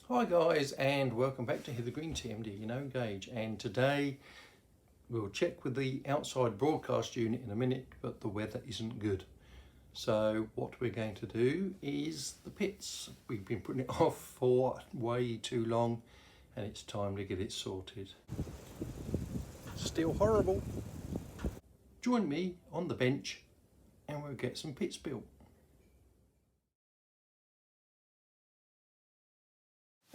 Hi guys, and welcome back to Hither Green TMD, you know, Gauge. And today we'll check with the outside broadcast unit in a minute, but the weather isn't good. So what we're going to do is the pits. We've been putting it off for way too long and it's time to get it sorted. Still horrible. Join me on the bench and we'll get some pits built.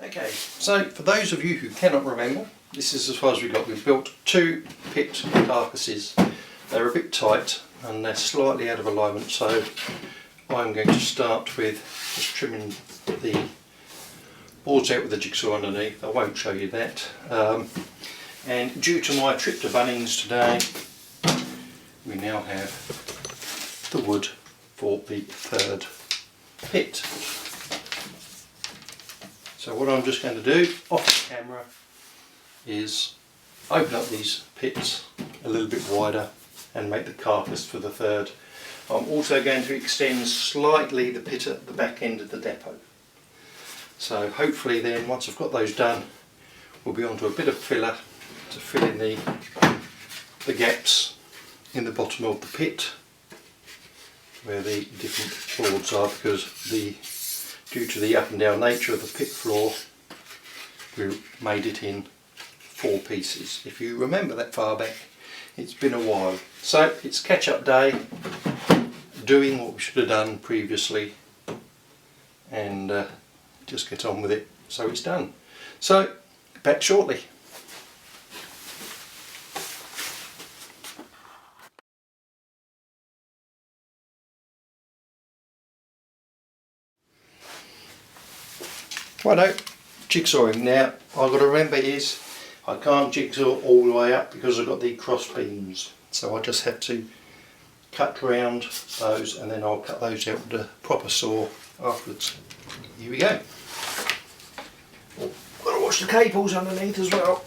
Okay, so for those of you who cannot remember, this is as far as we got. We've built two pit carcasses. They're a bit tight and they're slightly out of alignment, so I'm going to start with just trimming the boards out with the jigsaw underneath. I won't show you that. And due to my trip to Bunnings today, we now have the wood for the third pit. So what I'm just going to do off the camera is open up these pits a little bit wider and make the carcass for the third. I'm also going to extend slightly the pit at the back end of the depot. So hopefully then, once I've got those done, we'll be onto a bit of filler to fill in the gaps in the bottom of the pit where the different boards are, because due to the up and down nature of the pit floor, we made it in 4 pieces. If you remember that far back, it's been a while. So it's catch-up day, doing what we should have done previously, and just get on with it so it's done. So back shortly. Righto, jigsawing. Now I've got to remember is I can't jigsaw all the way up because I've got the cross beams, so I just have to cut round those and then I'll cut those out with a proper saw afterwards. Here we go. Oh, got to wash the cables underneath as well.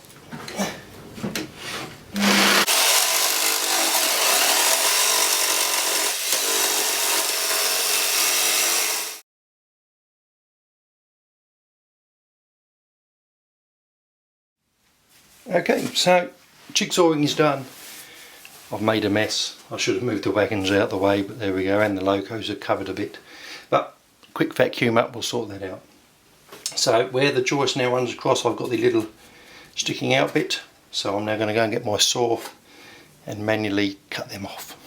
Okay, so jigsawing is done. I've made a mess. I should have moved the wagons out the way, but there we go, and the locos are covered a bit. But quick vacuum up will sort that out. So where the joist now runs across, I've got the little sticking out bit. So I'm now going to go and get my saw and manually cut them off.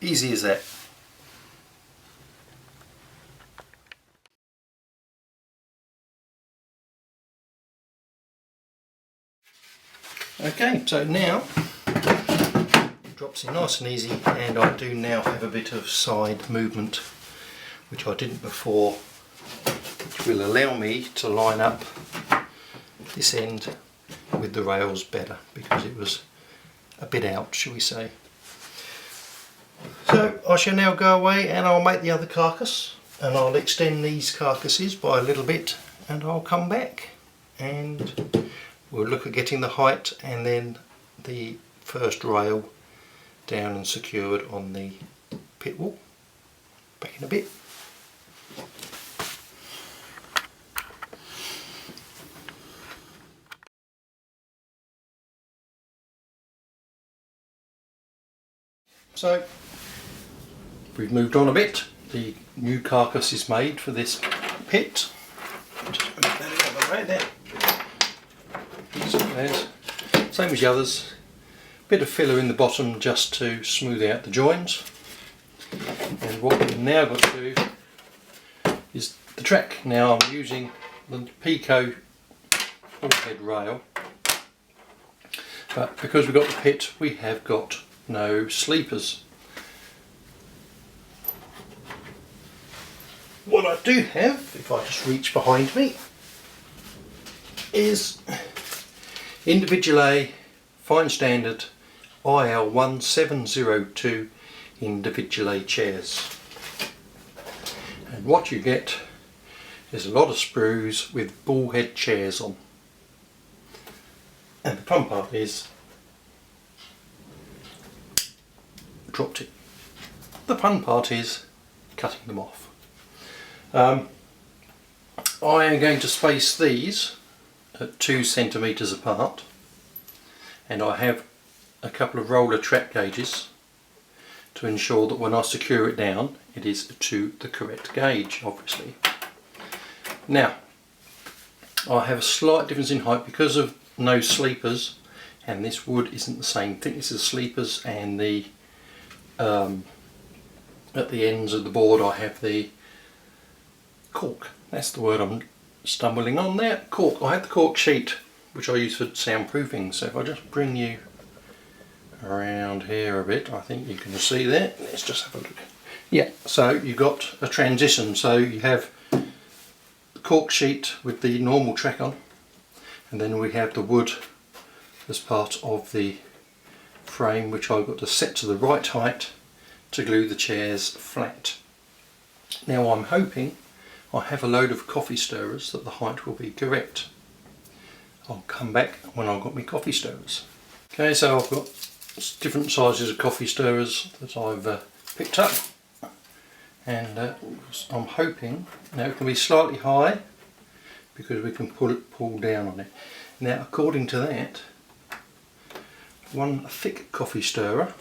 Easy as that. Okay, so now it drops in nice and easy, and I do now have a bit of side movement which I didn't before, which will allow me to line up this end with the rails better because it was a bit out, shall we say. So I shall now go away and I'll make the other carcass, and I'll extend these carcasses by a little bit, and I'll come back and we'll look at getting the height and then the first rail down and secured on the pit wall. Back in a bit. So we've moved on a bit. The new carcass is made for this pit. Just move that out of the way there. So there's, same as the others, bit of filler in the bottom just to smooth out the joins. And what we've now got to do is the track. Now I'm using the Peco forehead rail, but because we've got the pit, we have got no sleepers. What I do have, if I just reach behind me, is Individulay fine standard IL1702 Individulay chairs. And what you get is a lot of sprues with ball head chairs on. And the fun part is, dropped it. The fun part is cutting them off. I am going to space these at 2 centimetres apart, and I have a couple of roller track gauges to ensure that when I secure it down it is to the correct gauge, obviously. Now I have a slight difference in height because of no sleepers, and this wood isn't the same thickness as sleepers, and the at the ends of the board I have the cork. That's the word I'm stumbling on there. Cork. I have the cork sheet which I use for soundproofing, so if I just bring you around here a bit, I think you can see that. Let's just have a look. Yeah, so you've got a transition, so you have the cork sheet with the normal track on, and then we have the wood as part of the frame, which I've got to set to the right height to glue the chairs flat. Now I'm hoping I have a load of coffee stirrers that the height will be correct. I'll come back when I've got my coffee stirrers. Okay, so I've got different sizes of coffee stirrers that I've picked up, and I'm hoping now it can be slightly high because we can pull down on it. Now according to that, one thick coffee stirrer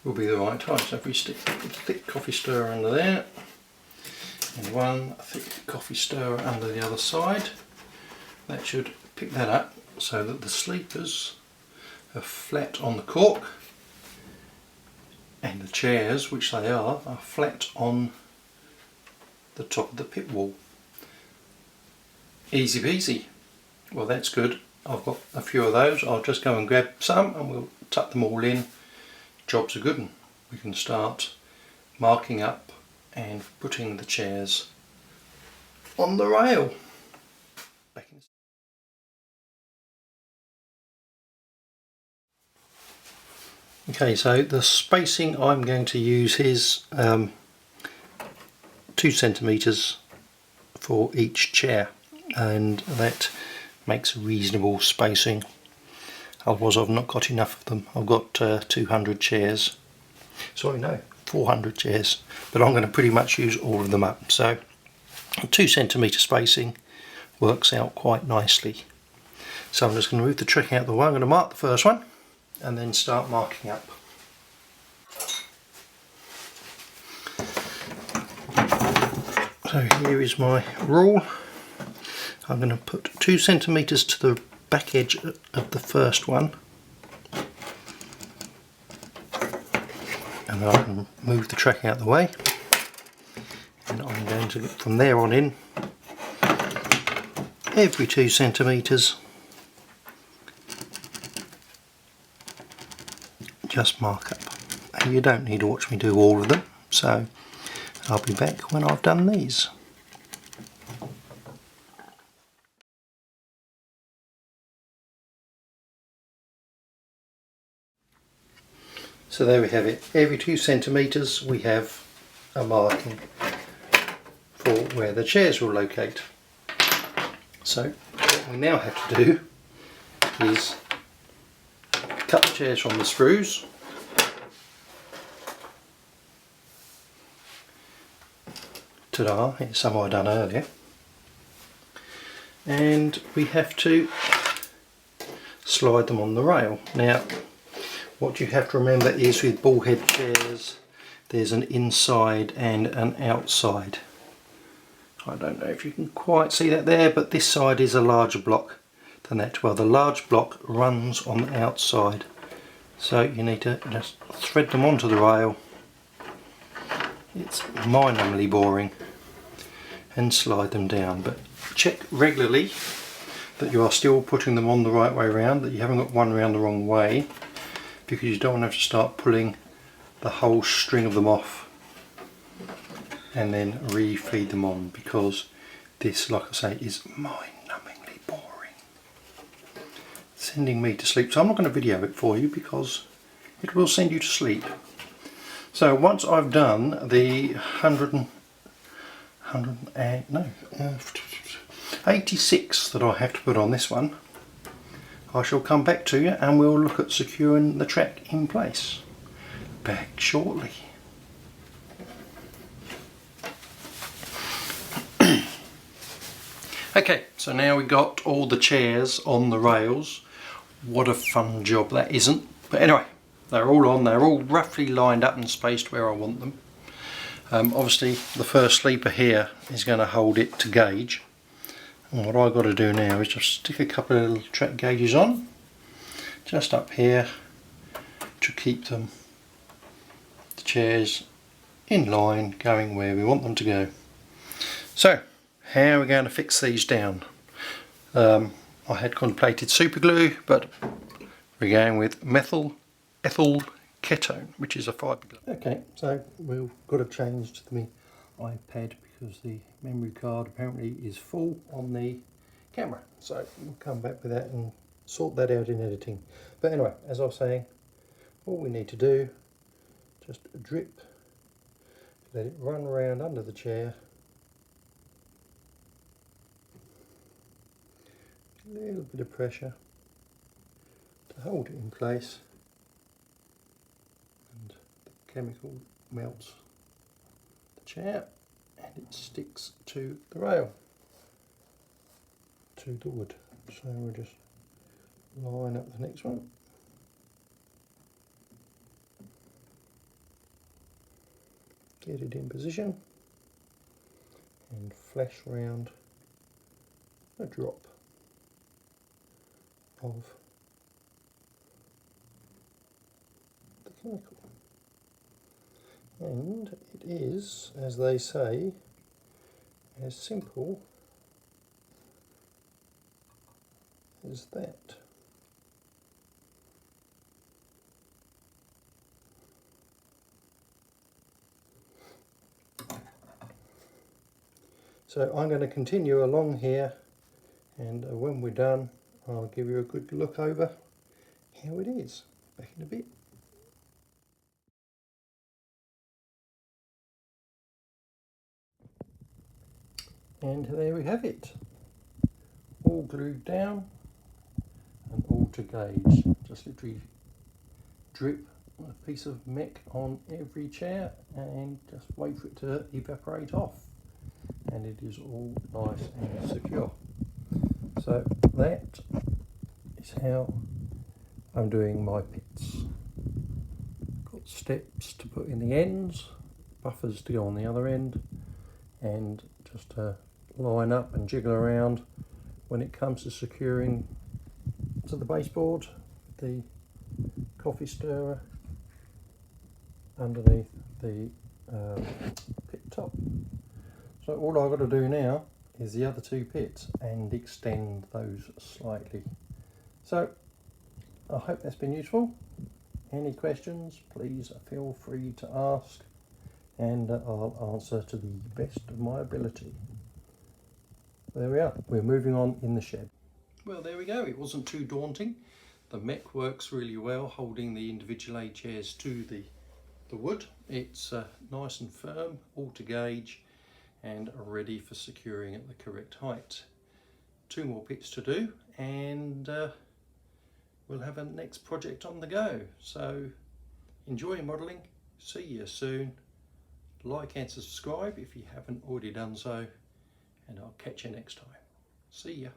will be the right height. So if we stick a thick coffee stirrer under there and one thick coffee stirrer under the other side, that should pick that up so that the sleepers are flat on the cork and the chairs, which they are flat on the top of the pit wall. Easy peasy. Well, that's good. I've got a few of those. I'll just go and grab some and we'll tuck them all in. Job's a good one. We can start marking up and putting the chairs on the rail. Okay, so the spacing I'm going to use is 2 centimetres for each chair, and that makes reasonable spacing. Otherwise I've not got enough of them. I've got 200 chairs. Sorry, no, 400 chairs, but I'm going to pretty much use all of them up. So 2 centimetre spacing works out quite nicely. So I'm just going to move the trick out of the way. I'm going to mark the first one and then start marking up. So here is my rule. I'm going to put 2 centimetres to the back edge of the first one, and then I can move the track out of the way, and I'm going to, from there on in, every 2 centimetres, just mark up. And you don't need to watch me do all of them, so I'll be back when I've done these. So there we have it. Every 2 centimetres we have a marking for where the chairs will locate. So what we now have to do is cut the chairs from the sprues. Ta-da, it's some I done earlier. And we have to slide them on the rail. Now, what you have to remember is with ball head chairs, there's an inside and an outside. I don't know if you can quite see that there, but this side is a larger block than that. Well, the large block runs on the outside. So you need to just thread them onto the rail. It's mind-numbingly boring. And slide them down. But check regularly that you are still putting them on the right way around, that you haven't got one round the wrong way, because you don't want to have to start pulling the whole string of them off and then re-feed them on, because this, like I say, is mind-numbingly boring. sending me to sleep. So I'm not going to video it for you because it will send you to sleep. So once I've done the 86 that I have to put on this one, I shall come back to you and we'll look at securing the track in place. Back shortly. Okay, so now we've got all the chairs on the rails. What a fun job that isn't. But anyway, they're all on, they're all roughly lined up and spaced where I want them. Obviously the first sleeper here is going to hold it to gauge. And what I've got to do now is just stick a couple of little track gauges on, just up here, to keep them, the chairs, in line, going where we want them to go. So, how are we going to fix these down? I had contemplated super glue, but we're going with methyl ethyl ketone, which is a fibre glue. Okay, so we've got to change to the iPad because the memory card apparently is full on the camera. So we'll come back with that and sort that out in editing. But anyway, as I was saying, all we need to do, just a drip, let it run around under the chair. A little bit of pressure to hold it in place, and the chemical melts the chair and it sticks to the rail, to the wood. So we'll just line up the next one. Get it in position and flash round a drop of the chemical. And it is, as they say, as simple as that. So I'm going to continue along here, and when we're done I'll give you a good look over how it is. Back in a bit. And there we have it, all glued down and all to gauge. Just literally drip a piece of mech on every chair and just wait for it to evaporate off, and it is all nice and secure. So that is how I'm doing my pits. Got steps to put in the ends, buffers to go on the other end, and just to line up and jiggle around when it comes to securing to the baseboard, the coffee stirrer underneath the pit top. So all I've got to do now is the other two pits and extend those slightly. So I hope that's been useful. Any questions, please feel free to ask, and I'll answer to the best of my ability. There we are, we're moving on in the shed. Well, there we go, it wasn't too daunting. The mech works really well, holding the Individulay chairs to the wood. It's nice and firm, all to gauge, and ready for securing at the correct height. 2 more pits to do, and we'll have a next project on the go. So enjoy modelling, see you soon. Like and subscribe if you haven't already done so, and I'll catch you next time. See ya.